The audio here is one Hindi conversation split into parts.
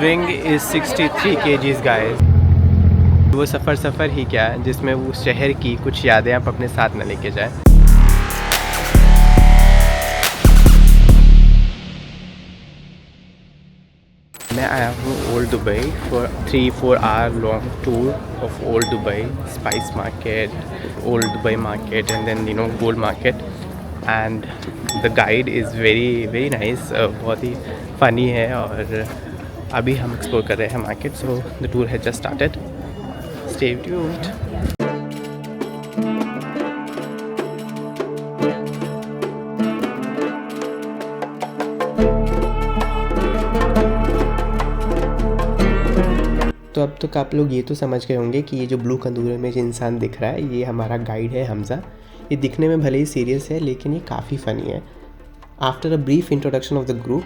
Wing is 63 kgs guys. वो सफ़र ही क्या है जिसमें वो शहर की कुछ यादें आप अपने साथ न लेके जाएं। मैं आया हूँ old Dubai for 3-4 hour long tour of old Dubai, spice market, old Dubai market and then gold market. And the guide is very nice, बहुत ही फ़नी है। और अभी हम एक्सप्लोर कर रहे हैं market, so the tour has just started. Stay tuned. तो अब तक आप लोग ये तो समझ गए होंगे कि ये जो ब्लू कंदूरे में जो इंसान दिख रहा है ये हमारा गाइड है हमज़ा। ये दिखने में भले ही सीरियस है लेकिन ये काफ़ी फ़नी है। After a brief introduction of the group,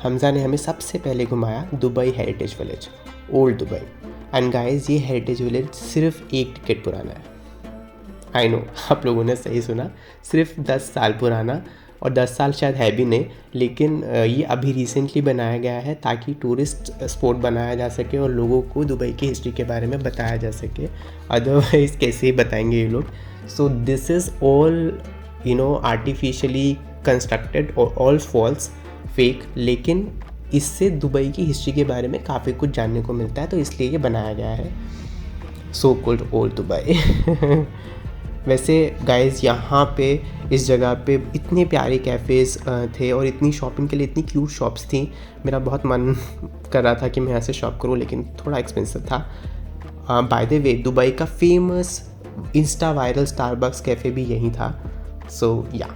Hamza ने हमें सबसे पहले घुमाया Dubai heritage village, old Dubai. And guys, ये हेरिटेज विलेज सिर्फ 1 टिकट पुराना है। आई नो, आप लोगों ने सही सुना, सिर्फ 10 साल पुराना। और 10 साल शायद है भी नहीं, लेकिन ये अभी रिसेंटली बनाया गया है ताकि टूरिस्ट स्पॉट बनाया जा सके और लोगों को दुबई की हिस्ट्री के बारे में बताया जा सके। अदरवाइज़ कैसे ही बताएंगे ये लोग। So this is all artificially constructed और ऑल फॉल्स, फेक, लेकिन इससे दुबई की हिस्ट्री के बारे में काफ़ी कुछ जानने को मिलता है, तो इसलिए ये बनाया गया है, सो कॉल्ड ओल्ड दुबई। वैसे गाइस, यहाँ पे इस जगह पे इतने प्यारे कैफ़ेज़ थे और इतनी शॉपिंग के लिए इतनी क्यूट शॉप्स थी। मेरा बहुत मन कर रहा था कि मैं यहाँ से शॉप करूँ, लेकिन थोड़ा एक्सपेंसिव था। बाय द वे, दुबई का famous Insta viral Starbucks cafe भी यहीं था। सो या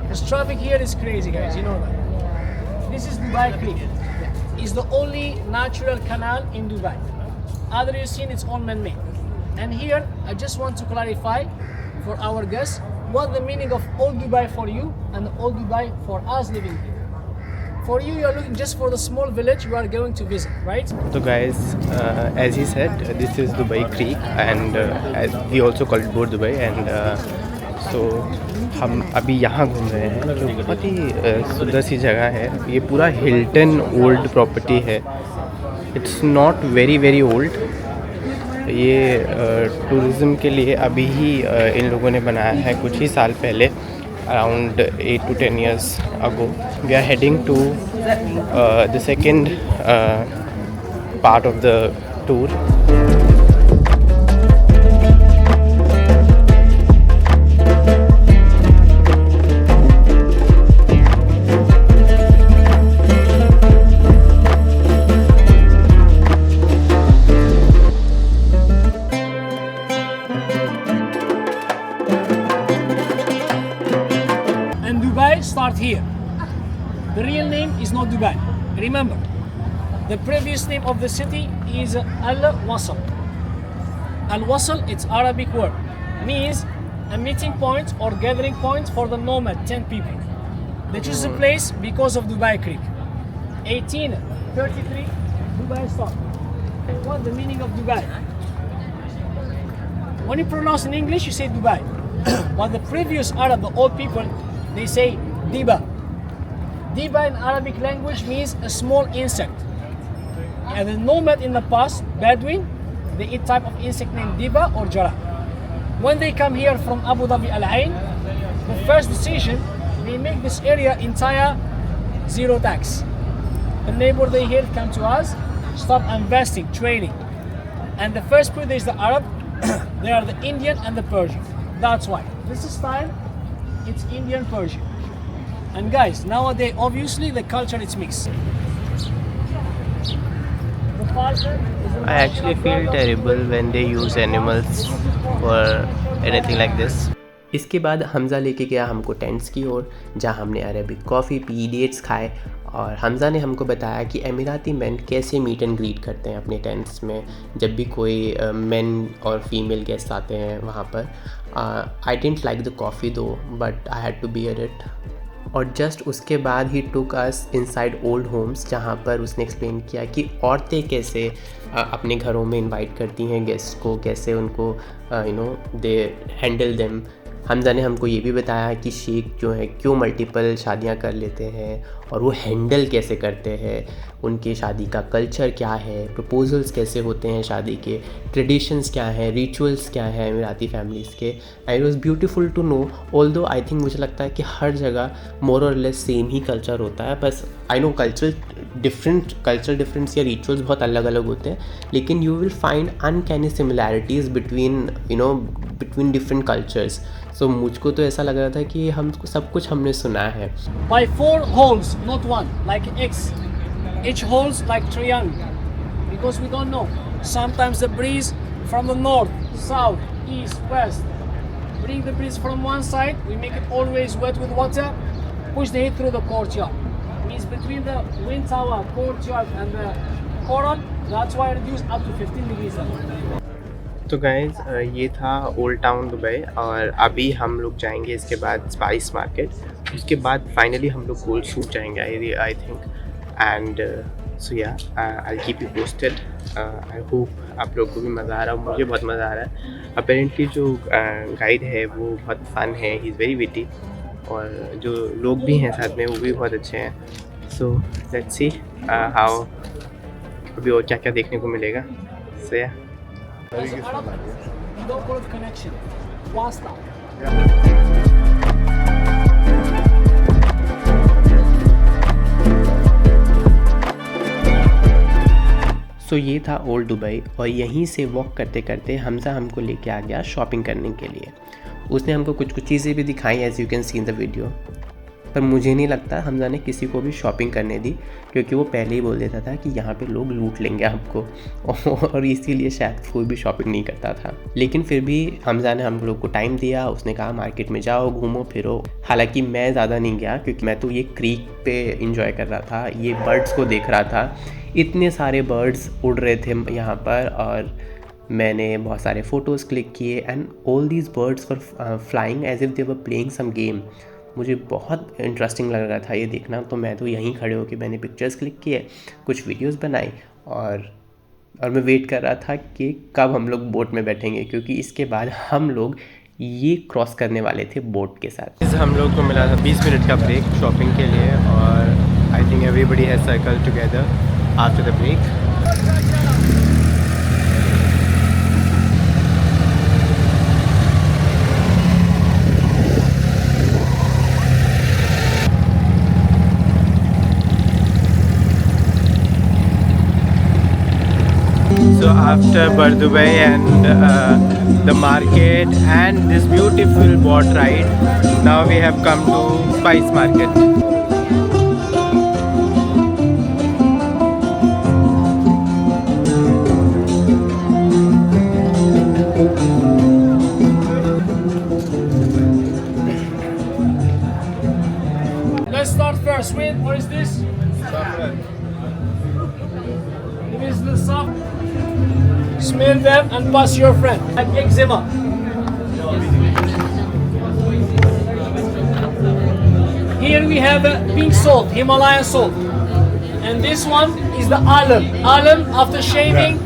This traffic here is crazy, guys. You know that. This is Dubai Creek. It's the only natural canal in Dubai. Other you've seen, it's all man-made. And here, I just want to clarify for our guests what the meaning of Old Dubai for you and Old Dubai for us living here. For you, you are looking just for the small village you are going to visit, right? So guys, as he said, this is Dubai Creek and we also call it Board Dubai and so हम अभी यहाँ घूम रहे हैं जो बहुत ही सुंदर सी जगह है। ये पूरा हिल्टन ओल्ड प्रॉपर्टी है। It's not very old. ये टूरिज़्म के लिए अभी ही इन लोगों ने बनाया है, कुछ ही साल पहले, around 8 to 10 years ago. We are heading to the second part of the tour. Start here. The real name is not Dubai. Remember, the previous name of the city is Al-Wasl. Al-Wasl, it's Arabic word, means a meeting point or gathering point for the nomad 10 people. They choose the place because of Dubai Creek. 1833, Dubai started. What's the meaning of Dubai? When you pronounce in English, you say Dubai. But the previous Arab, the old people, they say Diba. Diba in Arabic language means a small insect. And the nomad in the past, Bedouin, they eat type of insect named Diba or Jara. When they come here from Abu Dhabi Al Ain, the first decision, they make this area entire zero tax. The neighbor they here come to us, stop investing, trading. And the first people is the Arab, they are the Indian and the Persian. That's why. This is time, it's Indian Persian. And guys, nowadays, obviously, the culture is mixed. I actually feel terrible when they use animals for anything like this. इसके बाद हमज़ा लेके गया हमको टेंट्स की ओर, जहाँ हमने अरेबिक कॉफ़ी पी, डेट्स खाए। और हमज़ा ने हमको बताया कि अमीराती मैन कैसे मीट एंड ग्रीट करते हैं अपने टेंट्स में जब भी कोई मैन और फीमेल गेस्ट आते हैं वहाँ पर। I didn't like the coffee दो, but I had to bear it. और जस्ट उसके बाद ही took us inside old homes, जहाँ पर उसने एक्सप्लेन किया कि औरतें कैसे अपने घरों में इनवाइट करती हैं गेस्ट को, कैसे उनको दे हैंडल देम। हमज़ा ने हमको ये भी बताया कि शेख जो है क्यों मल्टीपल शादियां कर लेते हैं और वो हैंडल कैसे करते हैं, उनके शादी का कल्चर क्या है, प्रपोजल्स कैसे होते हैं शादी के, ट्रेडिशंस क्या हैं, रिचुअल्स क्या हैं एमिराती फैमिलीज़ के। And it was beautiful to know, although I think मुझे लगता है कि हर जगह मोर और लेस सेम ही कल्चर होता है, बस आई नो कल्चरल डिफरेंस या रिचुअल्स बहुत अलग अलग होते हैं, लेकिन you will find uncanny similarities between different cultures. So मुझको तो ऐसा लग रहा था कि हमको सब कुछ हमने सुना है। By 4 holes, not one, like X. Each holes like triangle, because we don't know. Sometimes the breeze from the north, south, east, west. Bring the breeze from one side, we make it always wet with water, push the heat through the courtyard. Means between the wind tower, courtyard and the coral, that's why I reduce up to 15 degrees Celsius. तो गाइस ये था ओल्ड टाउन दुबई, और अभी हम लोग जाएंगे इसके बाद स्पाइस मार्केट, उसके बाद फाइनली हम लोग गोल्ड शूट जाएंगे I think. And so yeah I keep you posted. I hope आप लोग को भी मज़ा आ रहा हो, मुझे बहुत मज़ा आ रहा है। अपेरेंटली जो गाइड है वो बहुत फ़न है, ही इज़ वेरी विटी, और जो लोग भी हैं साथ में वो भी बहुत अच्छे हैं। सो लेट्स सी हाउ अभी और क्या क्या देखने को मिलेगा। सो या As an Arab, you don't call it connection. Wasta. सो ये था ओल्ड दुबई, और यहीं से वॉक करते करते हमज़ा हमको लेके आ गया शॉपिंग करने के लिए। उसने हमको कुछ कुछ चीज़ें भी दिखाई, as you can see in the video, पर मुझे नहीं लगता हमज़ा ने किसी को भी शॉपिंग करने दी, क्योंकि वो पहले ही बोल देता था कि यहाँ पे लोग लूट लेंगे आपको, और इसीलिए शायद कोई भी शॉपिंग नहीं करता था। लेकिन फिर भी हमज़ा ने हम लोग को टाइम दिया, उसने कहा मार्केट में जाओ, घूमो फिरो। हालांकि मैं ज़्यादा नहीं गया, क्योंकि मैं तो ये क्रीक पे इंजॉय कर रहा था, ये बर्ड्स को देख रहा था। इतने सारे बर्ड्स उड़ रहे थे यहाँ पर, और मैंने बहुत सारे फ़ोटोज़ क्लिक किए, and all these birds were flying as if they were playing some game. मुझे बहुत इंटरेस्टिंग लग रहा था ये देखना, तो मैं तो यहीं खड़े होकर मैंने पिक्चर्स क्लिक किए, कुछ वीडियोस बनाई, और मैं वेट कर रहा था कि कब हम लोग बोट में बैठेंगे, क्योंकि इसके बाद हम लोग ये क्रॉस करने वाले थे बोट के साथ। हम लोग को मिला था 20 मिनट का ब्रेक शॉपिंग के लिए, और I think everybody has circle together after the break. So after Bardubai and the market and this beautiful boat ride, now we have come to Spice Market. Let's start first with, what is this? This is the soft. Smell them and pass your friend. Like eczema. Here we have a pink salt, Himalayan salt. And this one is the alum. Alum after shaving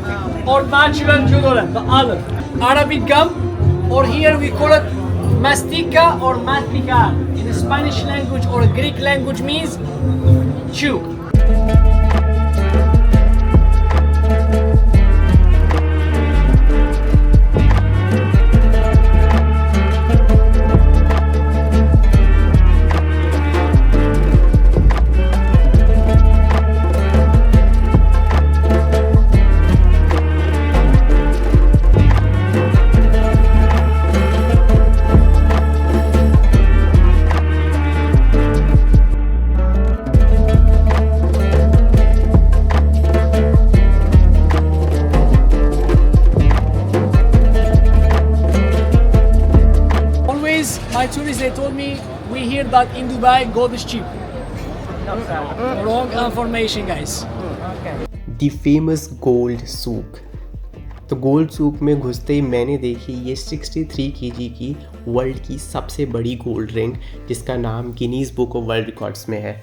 or natural deodorant, the alum. Arabic gum, or here we call it mastica or mastica. In the Spanish language or Greek language means chew. My tourists, they told me, we hear that in Dubai gold is cheap. Wrong information, guys. The famous gold सूक। तो गोल्ड सूक में घुसते ही मैंने देखी ये 63 kg की वर्ल्ड की सबसे बड़ी गोल्ड रिंग, जिसका नाम Guinness book of world records में है।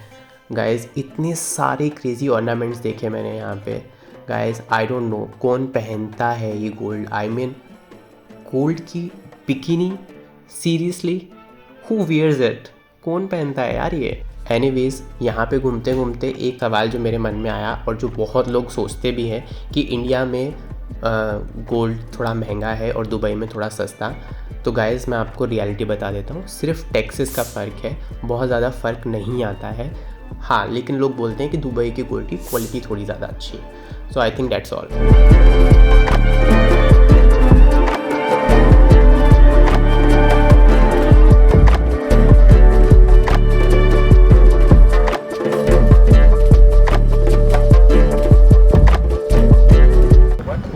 गाइस इतने सारे क्रेजी ऑर्नामेंट्स देखे मैंने यहाँ पे। गाइस आई डोंट नो कौन पहनता है ये गोल्ड, आई मीन गोल्ड की bikini, seriously who wears it, कौन पहनता है यार ये। एनीवेज़, यहाँ पे घूमते घूमते एक सवाल जो मेरे मन में आया और जो बहुत लोग सोचते भी हैं कि इंडिया में गोल्ड थोड़ा महंगा है और दुबई में थोड़ा सस्ता। तो गाइज़, मैं आपको रियलिटी बता देता हूँ, सिर्फ टैक्सेस का फ़र्क है, बहुत ज़्यादा फ़र्क नहीं आता है। हाँ, लेकिन लोग बोलते हैं कि दुबई की गोल्ड की क्वालिटी थोड़ी ज़्यादा अच्छी है। So I think that's all.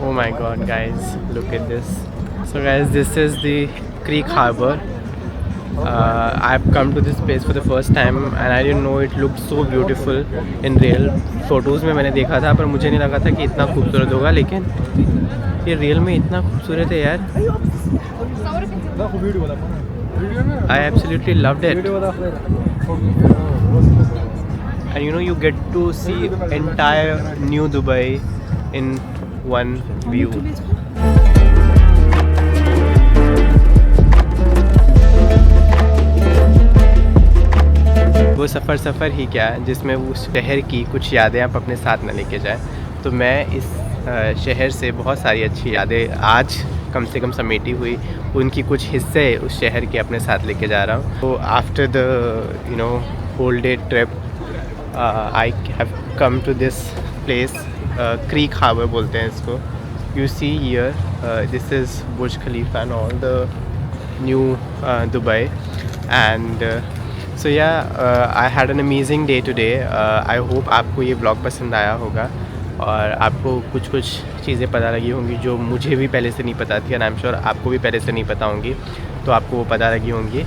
Oh my god guys, look at this. So guys, this is the Creek Harbor. I've come to this place for the first time and I didn't know it looked so beautiful in real. Photos में मैंने देखा था पर मुझे नहीं लगा था कि इतना खूबसूरत होगा, लेकिन ये रियल में इतना खूबसूरत है यार। I absolutely loved it. And you know, you get to see entire New Dubai in one view. वो सफ़र ही क्या जिसमें उस शहर की कुछ यादें आप अपने साथ न लेके जाएं। तो मैं इस शहर से बहुत सारी अच्छी यादें आज कम से कम समेटी हुई उनकी कुछ हिस्से उस शहर के अपने साथ लेके जा रहा हूँ। तो after the whole day trip I have come to this place, Creek Harbour बोलते हैं इसको। You see here, this is Burj Khalifa and all the new Dubai and so yeah I had an amazing day today. I hope आपको ये ब्लॉग पसंद आया होगा और आपको कुछ चीज़ें पता लगी होंगी जो मुझे भी पहले से नहीं पता थी, एंड आई एम श्योर आपको भी पहले से नहीं पता होंगी, तो आपको वो पता लगी होंगी।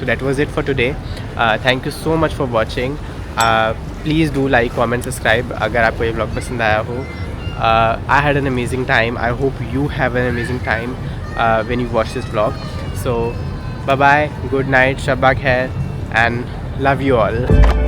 So that was it for today. Thank you so much for watching. Please do like, comment, subscribe अगर आपको ये ब्लॉग पसंद आया हो। I had an amazing time. I hope you have an amazing time when you watch this vlog. So bye bye, good night, Shabak hai, and love you all.